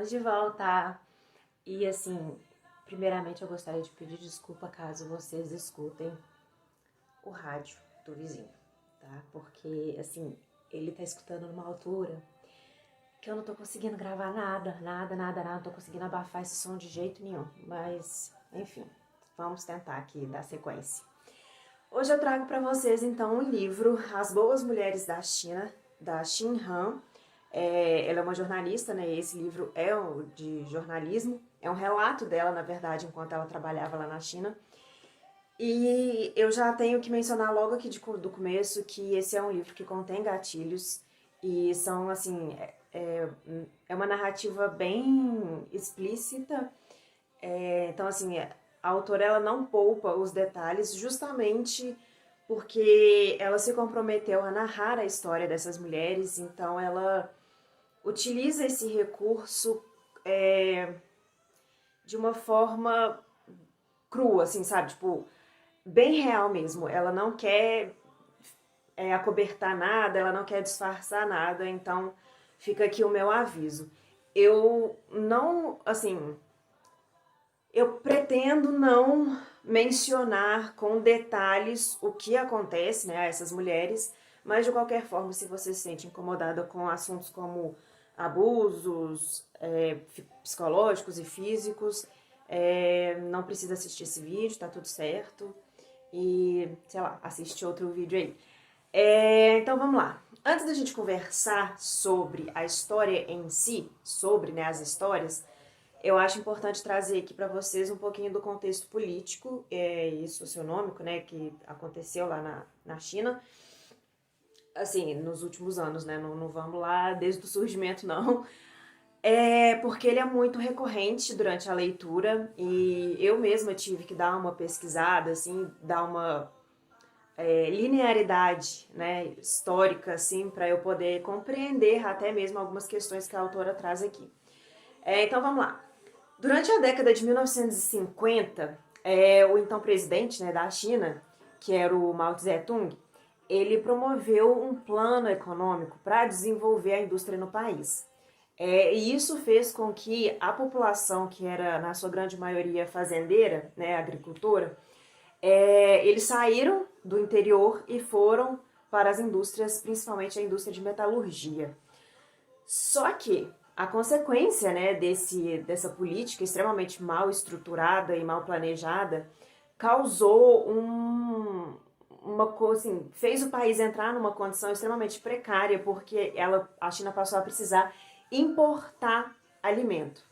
Estamos de volta. E assim, primeiramente eu gostaria de pedir desculpa caso vocês escutem o rádio do vizinho, tá? Porque assim, ele tá escutando numa altura que eu não tô conseguindo gravar nada, não tô conseguindo abafar esse som de jeito nenhum. Mas, enfim, vamos tentar aqui dar sequência. Hoje eu trago para vocês então um livro, As Boas Mulheres da China, da Xin Han. Ela é uma jornalista, né? Esse livro é de jornalismo, é um relato dela, na verdade, enquanto ela trabalhava lá na China. E eu já tenho que mencionar logo aqui do começo que esse é um livro que contém gatilhos e são, assim, é uma narrativa bem explícita. Então, assim, a autora ela não poupa os detalhes justamente porque ela se comprometeu a narrar a história dessas mulheres, então ela utiliza esse recurso de uma forma crua, assim, sabe? Tipo, bem real mesmo. Ela não quer acobertar nada, ela não quer disfarçar nada, então fica aqui o meu aviso. Eu não, assim, eu pretendo não mencionar com detalhes o que acontece, né, a essas mulheres, mas de qualquer forma, se você se sente incomodada com assuntos como abusos psicológicos e físicos, não precisa assistir esse vídeo, tá tudo certo. E, sei lá, assiste outro vídeo aí. Então vamos lá. Antes da gente conversar sobre a história em si, sobre, né, as histórias, eu acho importante trazer aqui para vocês um pouquinho do contexto político e socionômico, né, que aconteceu lá na China, assim, nos últimos anos, né, não vamos lá desde o surgimento, não, porque ele é muito recorrente durante a leitura e eu mesma tive que dar uma pesquisada, assim, dar uma linearidade, né, histórica, assim, para eu poder compreender até mesmo algumas questões que a autora traz aqui. Então vamos lá. Durante a década de 1950, o então presidente, né, da China, que era o Mao Tse-tung, ele promoveu um plano econômico para desenvolver a indústria no país. E isso fez com que a população, que era na sua grande maioria fazendeira, né, agricultora, eles saíram do interior e foram para as indústrias, principalmente a indústria de metalurgia. Só que a consequência, né, dessa política extremamente mal estruturada e mal planejada causou uma coisa, assim, fez o país entrar numa condição extremamente precária porque a China passou a precisar importar alimento.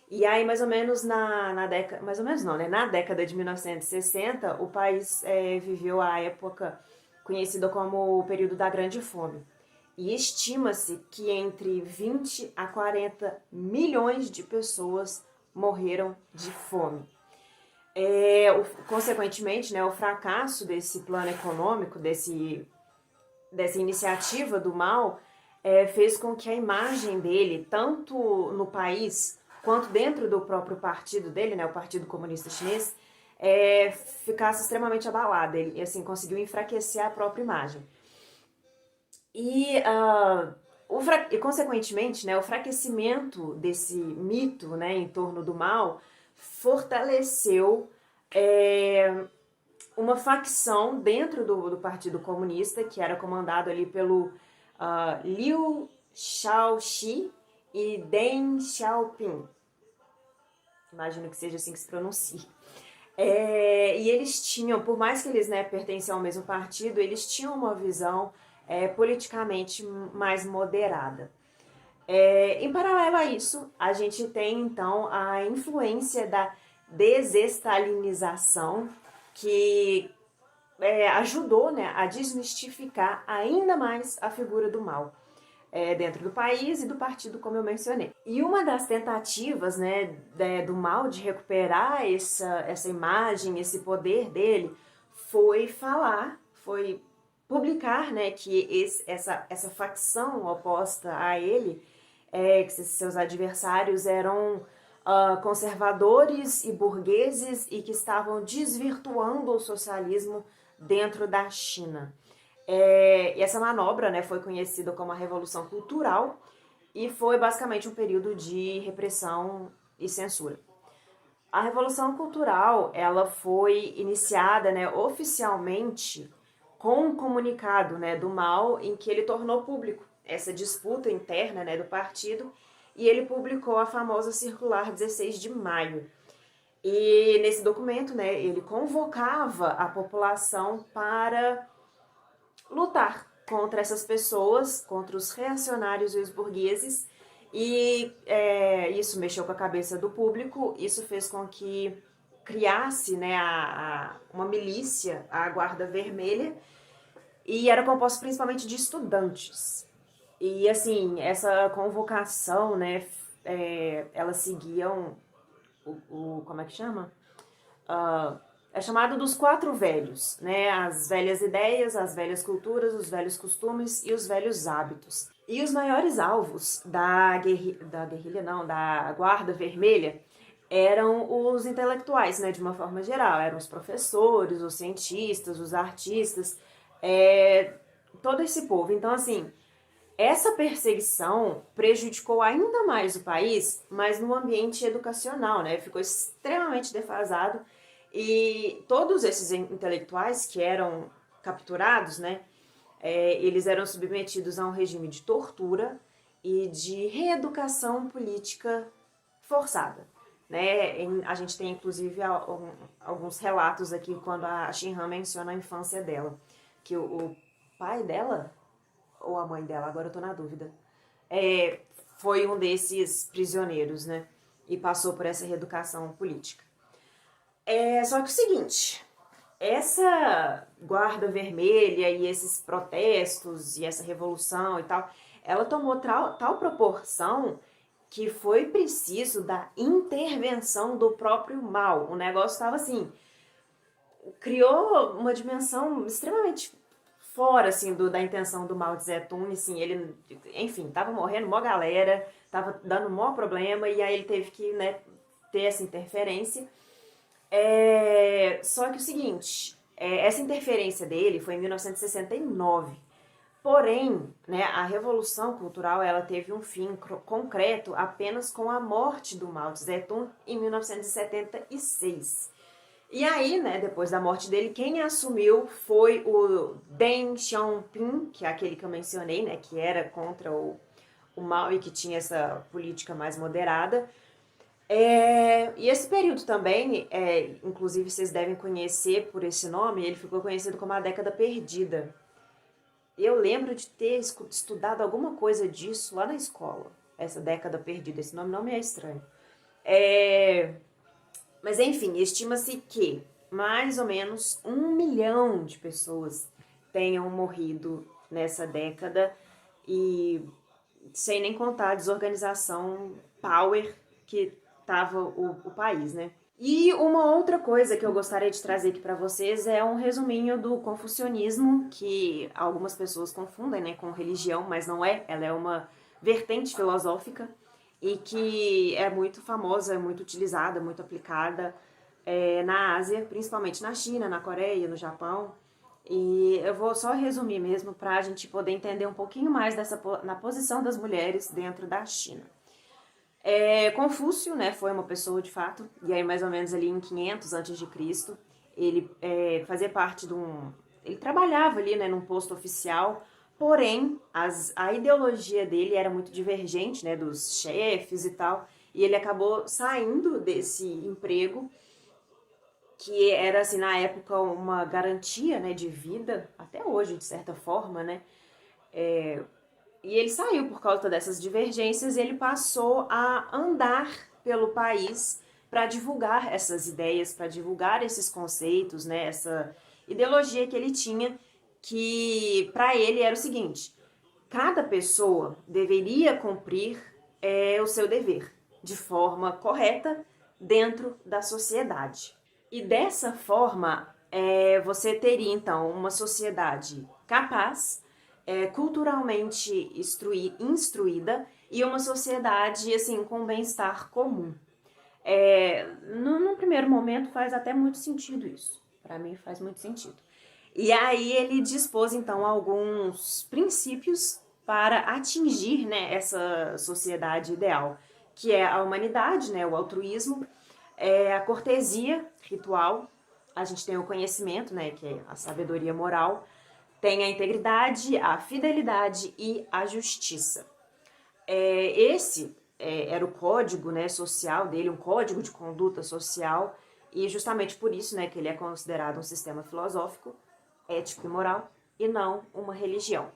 E aí, mais ou menos na década, mais ou menos não, né? Na década de 1960, o país viveu a época conhecida como o período da Grande Fome. E estima-se que entre 20 a 40 milhões de pessoas morreram de fome. Consequentemente, né, o fracasso desse plano econômico, dessa iniciativa do Mao, fez com que a imagem dele, tanto no país quanto dentro do próprio partido dele, né, o Partido Comunista Chinês, ficasse extremamente abalada. Ele assim, conseguiu enfraquecer a própria imagem. E consequentemente, né, o fraquecimento desse mito, né, em torno do mal fortaleceu uma facção dentro do Partido Comunista, que era comandado ali pelo Liu Shaoxi e Deng Xiaoping. Imagino que seja assim que se pronuncia. E eles tinham, por mais que eles, né, pertenciam ao mesmo partido, eles tinham uma visão politicamente mais moderada. Em paralelo a isso, a gente tem então a influência da desestalinização, que ajudou, né, a desmistificar ainda mais a figura do mal dentro do país e do partido, como eu mencionei. E uma das tentativas, né, do Mao de recuperar essa imagem, esse poder dele, foi publicar, né, que essa facção oposta a ele, que seus adversários eram conservadores e burgueses e que estavam desvirtuando o socialismo dentro da China. E essa manobra, né, foi conhecida como a Revolução Cultural e foi basicamente um período de repressão e censura. A Revolução Cultural, ela foi iniciada, né, oficialmente com um comunicado, né, do Mao, em que ele tornou público essa disputa interna, né, do partido, e ele publicou a famosa Circular 16 de Maio. E nesse documento, né, ele convocava a população para lutar contra essas pessoas, contra os reacionários e os burgueses, e isso mexeu com a cabeça do público, isso fez com que criasse, né, uma milícia, a Guarda Vermelha, e era composto principalmente de estudantes. E assim, essa convocação, né, elas seguiam como é que chama? É chamado dos quatro velhos, né? As velhas ideias, as velhas culturas, os velhos costumes e os velhos hábitos. E os maiores alvos da guerrilha, não, da Guarda Vermelha eram os intelectuais, né? De uma forma geral, eram os professores, os cientistas, os artistas, todo esse povo. Então, assim, essa perseguição prejudicou ainda mais o país, mas no ambiente educacional, né? Ficou extremamente defasado e todos esses intelectuais que eram capturados, né? Eles eram submetidos a um regime de tortura e de reeducação política forçada. Né? A gente tem inclusive alguns relatos aqui quando a Shinhan menciona a infância dela, que o pai dela ou a mãe dela, agora eu tô na dúvida, foi um desses prisioneiros, né? E passou por essa reeducação política. Só que o seguinte, essa Guarda Vermelha e esses protestos e essa revolução e tal, ela tomou tal proporção que foi preciso da intervenção do próprio Mao. O negócio estava assim, criou uma dimensão extremamente fora, assim, da intenção do Mao Tse Tung, assim, ele, enfim, tava morrendo mó galera, tava dando mó problema, e aí ele teve que, né, ter essa interferência. Só que o seguinte, essa interferência dele foi em 1969, porém, né, a Revolução Cultural, ela teve um fim concreto apenas com a morte do Mao Tse Tung em 1976. E aí, né, depois da morte dele, quem assumiu foi o Deng Xiaoping, que é aquele que eu mencionei, né, que era contra o Mao e que tinha essa política mais moderada. E esse período também, inclusive vocês devem conhecer por esse nome, ele ficou conhecido como a década perdida. Eu lembro de ter estudado alguma coisa disso lá na escola, essa década perdida, esse nome não me é estranho. Mas enfim, estima-se que mais ou menos 1 milhão de pessoas tenham morrido nessa década e sem nem contar a desorganização power que estava o país, né? E uma outra coisa que eu gostaria de trazer aqui para vocês é um resuminho do confucionismo, que algumas pessoas confundem, né, com religião, mas não é, ela é uma vertente filosófica e que é muito famosa, é muito utilizada, muito aplicada na Ásia, principalmente na China, na Coreia, no Japão. E eu vou só resumir mesmo para a gente poder entender um pouquinho mais na posição das mulheres dentro da China. Confúcio, né, foi uma pessoa de fato, e aí mais ou menos ali em 500 a.C., ele fazia parte de ele trabalhava ali, né, num posto oficial, porém a ideologia dele era muito divergente, né, dos chefes e tal, e ele acabou saindo desse emprego, que era, assim, na época uma garantia, né, de vida, até hoje, de certa forma, né, e ele saiu por causa dessas divergências e ele passou a andar pelo país para divulgar essas ideias, para divulgar esses conceitos, né, essa ideologia que ele tinha, que para ele era o seguinte: cada pessoa deveria cumprir o seu dever de forma correta dentro da sociedade. E dessa forma, você teria então uma sociedade capaz, culturalmente instruída e uma sociedade assim com bem-estar comum. No primeiro momento faz até muito sentido isso. Para mim faz muito sentido. E aí ele dispôs então alguns princípios para atingir, né, essa sociedade ideal, que é a humanidade, né, o altruísmo, a cortesia ritual, a gente tem o conhecimento, né, que é a sabedoria moral, tem a integridade, a fidelidade e a justiça. Esse era o código, né, social dele, um código de conduta social, e justamente por isso, né, que ele é considerado um sistema filosófico, ético e moral, e não uma religião.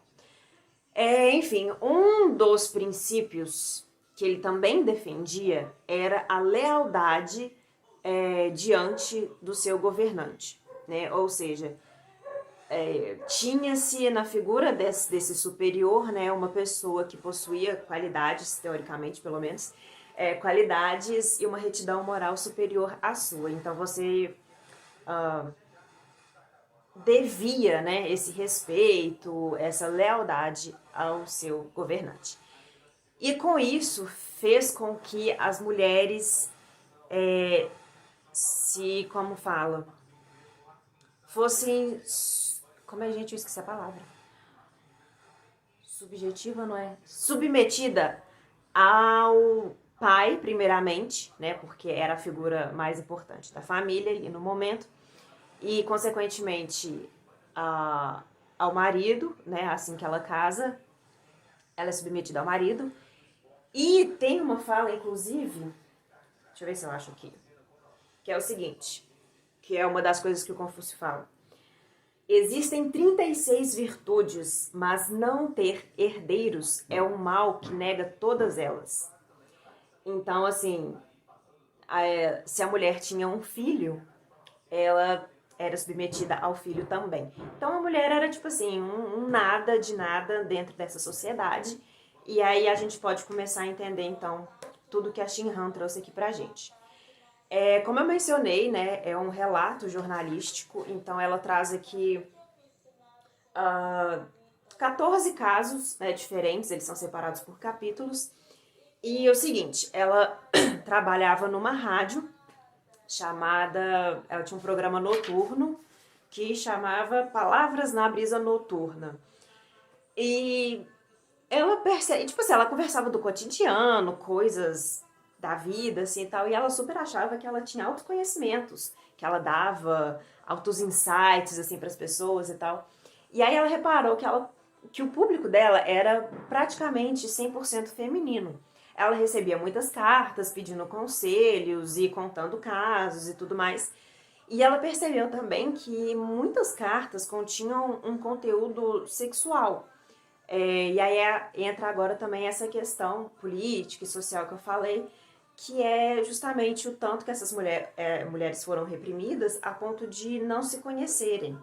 Enfim, um dos princípios que ele também defendia era a lealdade diante do seu governante, né? Ou seja, tinha-se na figura desse superior, né, uma pessoa que possuía qualidades, teoricamente pelo menos, qualidades e uma retidão moral superior à sua. Então você devia, né, esse respeito, essa lealdade ao seu governante. E com isso fez com que as mulheres como fala, fossem, como é, gente, eu esqueci a palavra, subjetiva, não é? Submetida ao pai, primeiramente, né, porque era a figura mais importante da família e no momento, e consequentemente ao marido, né, assim que ela casa, ela é submetida ao marido. E tem uma fala, inclusive, deixa eu ver se eu acho aqui, que é o seguinte, que é uma das coisas que o Confúcio fala. Existem 36 virtudes, mas não ter herdeiros é um mal que nega todas elas. Então, assim, se a mulher tinha um filho, ela era submetida ao filho também. Então a mulher era tipo assim, um nada de nada dentro dessa sociedade. E aí a gente pode começar a entender então tudo que a Shin Han trouxe aqui pra gente. Como eu mencionei, né, é um relato jornalístico, então ela traz aqui 14 casos, né, diferentes, eles são separados por capítulos. E o seguinte, ela trabalhava numa rádio ela tinha um programa noturno que chamava Palavras na Brisa Noturna. E ela tipo assim, ela conversava do cotidiano, coisas da vida, assim, e tal, e ela super achava que ela tinha altos conhecimentos, que ela dava altos insights, assim, para as pessoas e tal. E aí ela reparou que o público dela era praticamente 100% feminino. Ela recebia muitas cartas pedindo conselhos e contando casos e tudo mais. E ela percebeu também que muitas cartas continham um conteúdo sexual. E aí entra agora também essa questão política e social que eu falei, que é justamente o tanto que essas mulheres foram reprimidas a ponto de não se conhecerem.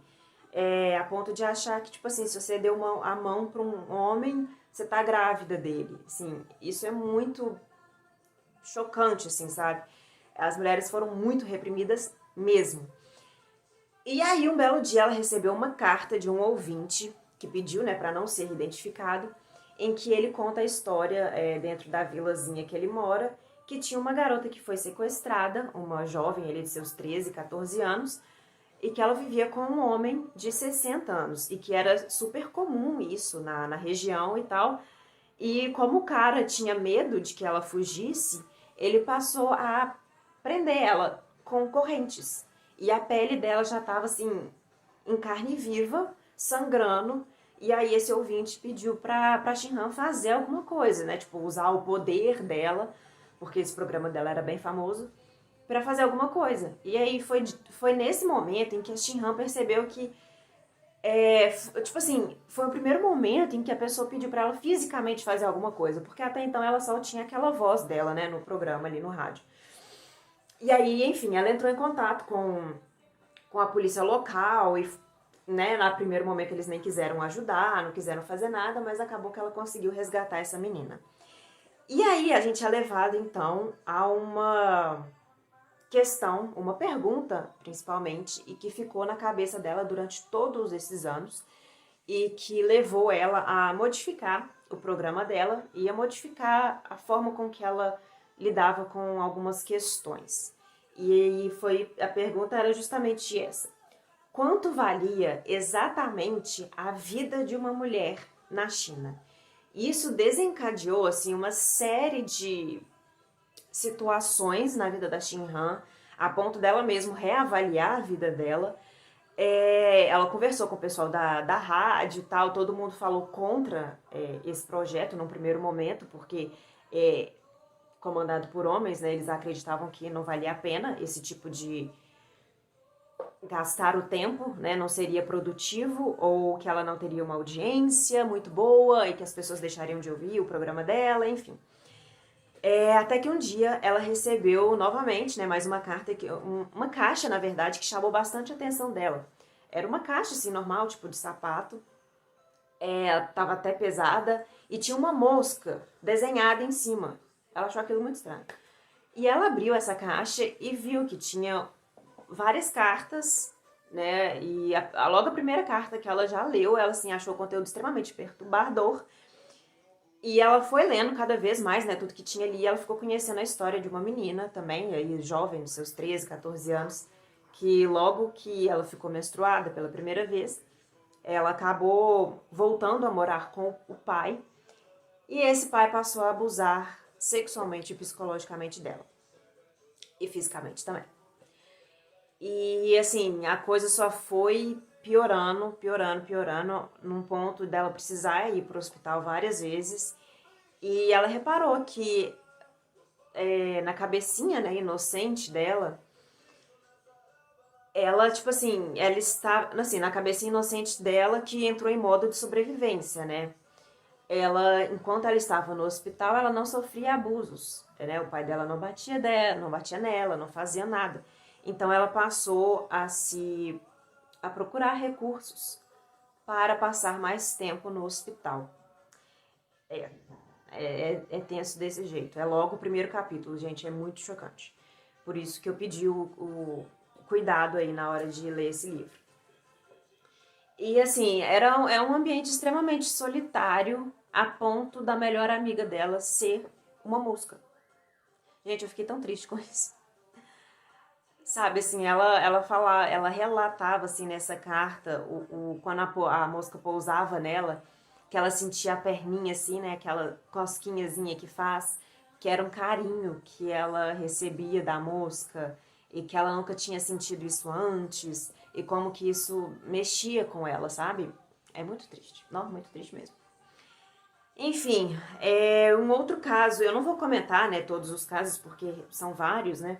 A ponto de achar que, tipo assim, se você deu a mão para um homem, você tá grávida dele. Assim, isso é muito chocante, assim, sabe? As mulheres foram muito reprimidas mesmo. E aí, um belo dia, ela recebeu uma carta de um ouvinte que pediu, né, para não ser identificado, em que ele conta a história dentro da vilazinha que ele mora, que tinha uma garota que foi sequestrada, uma jovem, ele de seus 13, 14 anos, e que ela vivia com um homem de 60 anos, e que era super comum isso na região e tal. E como o cara tinha medo de que ela fugisse, ele passou a prender ela com correntes. E a pele dela já estava assim, em carne viva, sangrando. E aí esse ouvinte pediu pra Shin Han fazer alguma coisa, né? Tipo, usar o poder dela, porque esse programa dela era bem famoso, para fazer alguma coisa. E aí foi nesse momento em que a Shin Han percebeu que tipo assim, foi o primeiro momento em que a pessoa pediu pra ela fisicamente fazer alguma coisa, porque até então ela só tinha aquela voz dela, né, no programa ali no rádio. E aí, enfim, ela entrou em contato com a polícia local e, né, no primeiro momento eles nem quiseram ajudar, não quiseram fazer nada, mas acabou que ela conseguiu resgatar essa menina. E aí a gente é levado, então, a uma questão, uma pergunta, principalmente, e que ficou na cabeça dela durante todos esses anos e que levou ela a modificar o programa dela e a modificar a forma com que ela lidava com algumas questões. E a pergunta era justamente essa: quanto valia exatamente a vida de uma mulher na China? Isso desencadeou, assim, uma série de situações na vida da Shin-Han, a ponto dela mesmo reavaliar a vida dela. Ela conversou com o pessoal da rádio e tal, todo mundo falou contra esse projeto num primeiro momento, porque comandado por homens, né, eles acreditavam que não valia a pena esse tipo de gastar o tempo, né, não seria produtivo, ou que ela não teria uma audiência muito boa e que as pessoas deixariam de ouvir o programa dela, enfim. Até que um dia ela recebeu novamente, né, mais uma carta, uma caixa, na verdade, que chamou bastante a atenção dela. Era uma caixa, assim, normal, tipo de sapato, tava até pesada, e tinha uma mosca desenhada em cima. Ela achou aquilo muito estranho. E ela abriu essa caixa e viu que tinha várias cartas, né? E logo a primeira carta que ela já leu, ela assim, achou o conteúdo extremamente perturbador. E ela foi lendo cada vez mais, né, tudo que tinha ali. E ela ficou conhecendo a história de uma menina também, aí, jovem, de seus 13, 14 anos, que logo que ela ficou menstruada pela primeira vez, ela acabou voltando a morar com o pai. E esse pai passou a abusar sexualmente e psicologicamente dela. E fisicamente também. E assim, a coisa só foi piorando, piorando, piorando, num ponto dela precisar ir pro hospital várias vezes. E ela reparou que na cabecinha, né, inocente dela, ela, tipo assim, ela está, assim, na cabecinha inocente dela que entrou em modo de sobrevivência, né? Ela, enquanto ela estava no hospital, ela não sofria abusos, né? O pai dela não batia dela, não batia nela, não fazia nada. Então ela passou a procurar recursos para passar mais tempo no hospital. É, é tenso desse jeito. É logo o primeiro capítulo, gente, é muito chocante. Por isso que eu pedi o cuidado aí na hora de ler esse livro. E assim, é um ambiente extremamente solitário, a ponto da melhor amiga dela ser uma mosca. Gente, eu fiquei tão triste com isso. Sabe, assim, ela relatava, assim, nessa carta, quando a mosca pousava nela, que ela sentia a perninha, assim, né, aquela cosquinhazinha que faz, que era um carinho que ela recebia da mosca, e que ela nunca tinha sentido isso antes, e como que isso mexia com ela, sabe? É muito triste, não, muito triste mesmo. Enfim, um outro caso, eu não vou comentar, né, todos os casos, porque são vários, né,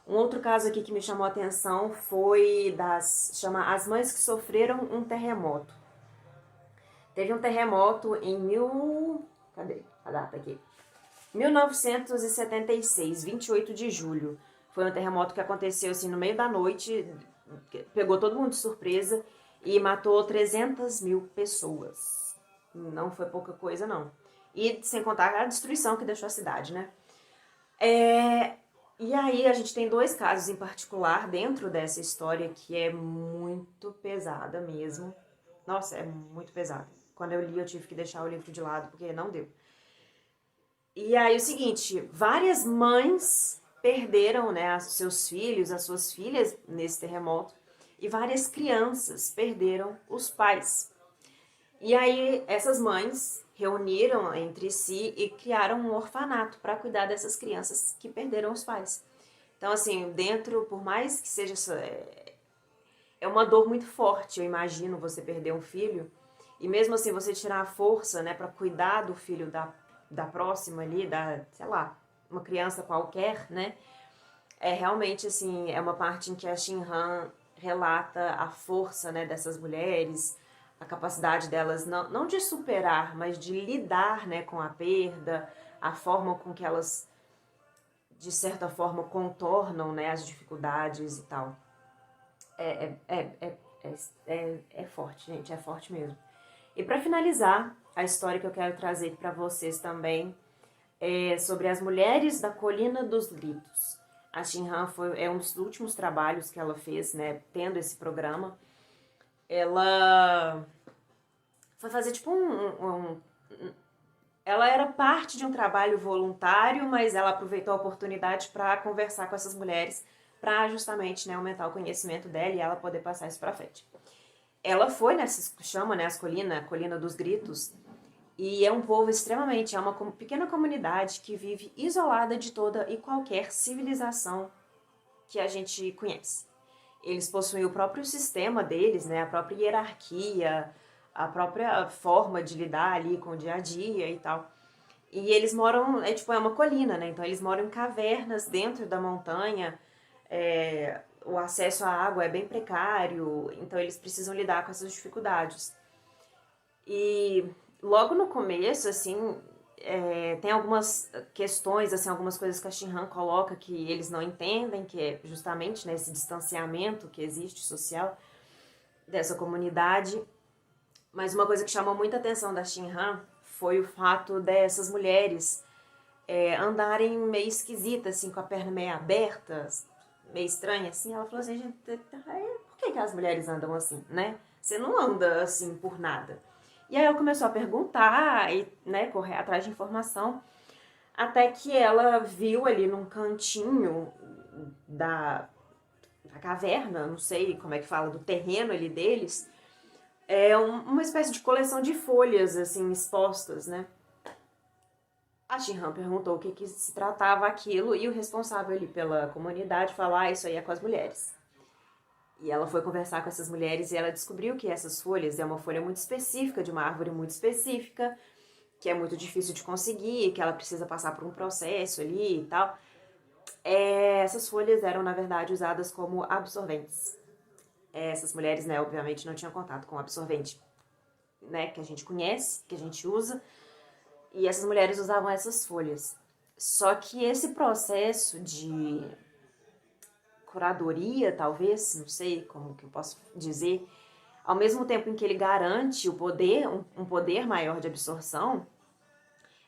um outro caso aqui que me chamou a atenção foi chama As Mães que Sofreram um Terremoto. Teve um terremoto cadê a data aqui? 1976, 28 de julho. Foi um terremoto que aconteceu assim no meio da noite, pegou todo mundo de surpresa e matou 300 mil pessoas. Não foi pouca coisa, não. E sem contar a destruição que deixou a cidade, né? E aí a gente tem dois casos em particular dentro dessa história que é muito pesada mesmo. Nossa, é muito pesada. Quando eu li, eu tive que deixar o livro de lado porque não deu. E aí o seguinte, várias mães perderam, né, seus filhos, as suas filhas nesse terremoto, e várias crianças perderam os pais. E aí essas mães reuniram entre si e criaram um orfanato para cuidar dessas crianças que perderam os pais. Então, assim, dentro, por mais que seja é uma dor muito forte, eu imagino você perder um filho, e mesmo assim você tirar a força, né, para cuidar do filho da próxima ali, sei lá, uma criança qualquer, né? Realmente, assim, é uma parte em que a Shin-Han relata a força, né, dessas mulheres, a capacidade delas não de superar, mas de lidar, né, com a perda, a forma com que elas, de certa forma, contornam, né, as dificuldades e tal. É, é, é, é forte, gente, é forte mesmo. E para finalizar, a história que eu quero trazer para vocês também é sobre as mulheres da Colina dos Gritos. A Shin-Han é um dos últimos trabalhos que ela fez, né, tendo esse programa. Ela foi fazer tipo ela era parte de um trabalho voluntário, mas ela aproveitou a oportunidade para conversar com essas mulheres para justamente, né, aumentar o conhecimento dela e ela poder passar isso para frente. Ela foi nessa chama, né, a Colina dos Gritos, E é um povo extremamente, é uma pequena comunidade que vive isolada de toda e qualquer civilização que a gente conhece. Eles possuem o próprio sistema deles, né, a própria hierarquia, a própria forma de lidar ali com o dia a dia e tal. E eles moram, é uma colina, né? Então eles moram em cavernas dentro da montanha. O acesso à água é bem precário, então eles precisam lidar com essas dificuldades. E logo no começo, assim, tem algumas questões, assim, algumas coisas que a Shinhan coloca que eles não entendem, que é justamente, né, esse distanciamento que existe social dessa comunidade. Mas uma coisa que chamou muita atenção da Shinhan foi o fato dessas mulheres andarem meio esquisitas, assim, com a perna meio aberta, meio estranha, assim. Ela falou assim, gente, por que as mulheres andam assim, né? Você não anda assim por nada. E aí ela começou a perguntar e, né, correr atrás de informação, até que ela viu ali num cantinho da caverna, não sei como é que fala, do terreno ali deles, uma espécie de coleção de folhas, assim, expostas, né? A Shinhan perguntou o que se tratava aquilo e o responsável ali pela comunidade falou, isso aí é com as mulheres. E ela foi conversar com essas mulheres e ela descobriu que essas folhas é uma folha muito específica, de uma árvore muito específica, que é muito difícil de conseguir, que ela precisa passar por um processo ali e tal. Essas folhas eram, na verdade, usadas como absorventes. Essas mulheres, né, obviamente não tinham contato com o absorvente, né, que a gente conhece, que a gente usa, e essas mulheres usavam essas folhas. Só que esse processo de curadoria, talvez, não sei como que eu posso dizer, ao mesmo tempo em que ele garante o poder, um poder maior de absorção,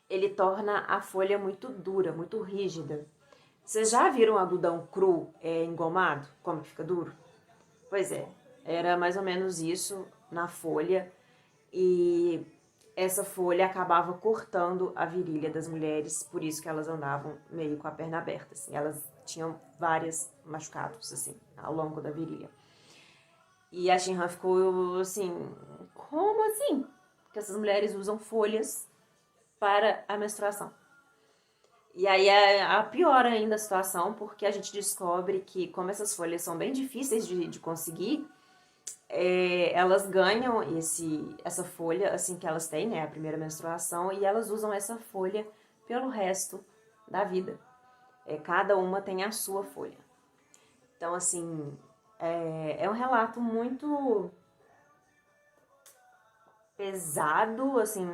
ele torna a folha muito dura, muito rígida. Vocês já viram algodão cru engomado? Como que fica duro? Pois é, era mais ou menos isso na folha e essa folha acabava cortando a virilha das mulheres, por isso que elas andavam meio com a perna aberta, assim. Elas tinham vários machucados, assim, ao longo da virilha. E a Shinhan ficou assim, como assim? Que essas mulheres usam folhas para a menstruação. E aí a pior ainda a situação, porque a gente descobre que como essas folhas são bem difíceis de conseguir, elas ganham essa folha assim que elas têm, né, a primeira menstruação, e elas usam essa folha pelo resto da vida. Cada uma tem a sua folha. Então, assim, é um relato muito pesado, assim.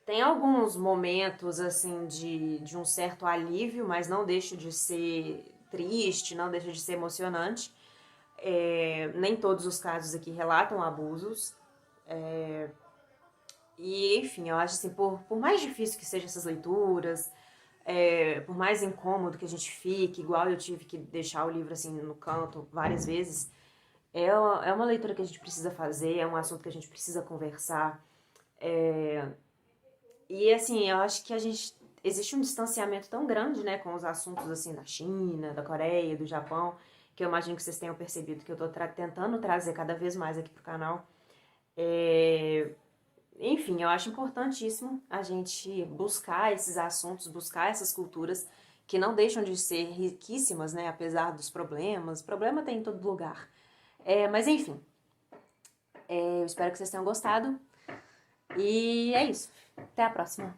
Tem alguns momentos, assim, de um certo alívio, mas não deixa de ser triste, não deixa de ser emocionante. Nem todos os casos aqui relatam abusos. E, enfim, eu acho assim, por mais difícil que sejam essas leituras, por mais incômodo que a gente fique, igual eu tive que deixar o livro assim no canto várias vezes, é uma leitura que a gente precisa fazer, é um assunto que a gente precisa conversar. E assim, eu acho que existe um distanciamento tão grande, né, com os assuntos assim da China, da Coreia, do Japão, que eu imagino que vocês tenham percebido que eu tô tentando trazer cada vez mais aqui pro canal. Enfim, eu acho importantíssimo a gente buscar esses assuntos, buscar essas culturas que não deixam de ser riquíssimas, né, apesar dos problemas. Problema tem em todo lugar. Mas enfim, eu espero que vocês tenham gostado. E é isso. Até a próxima.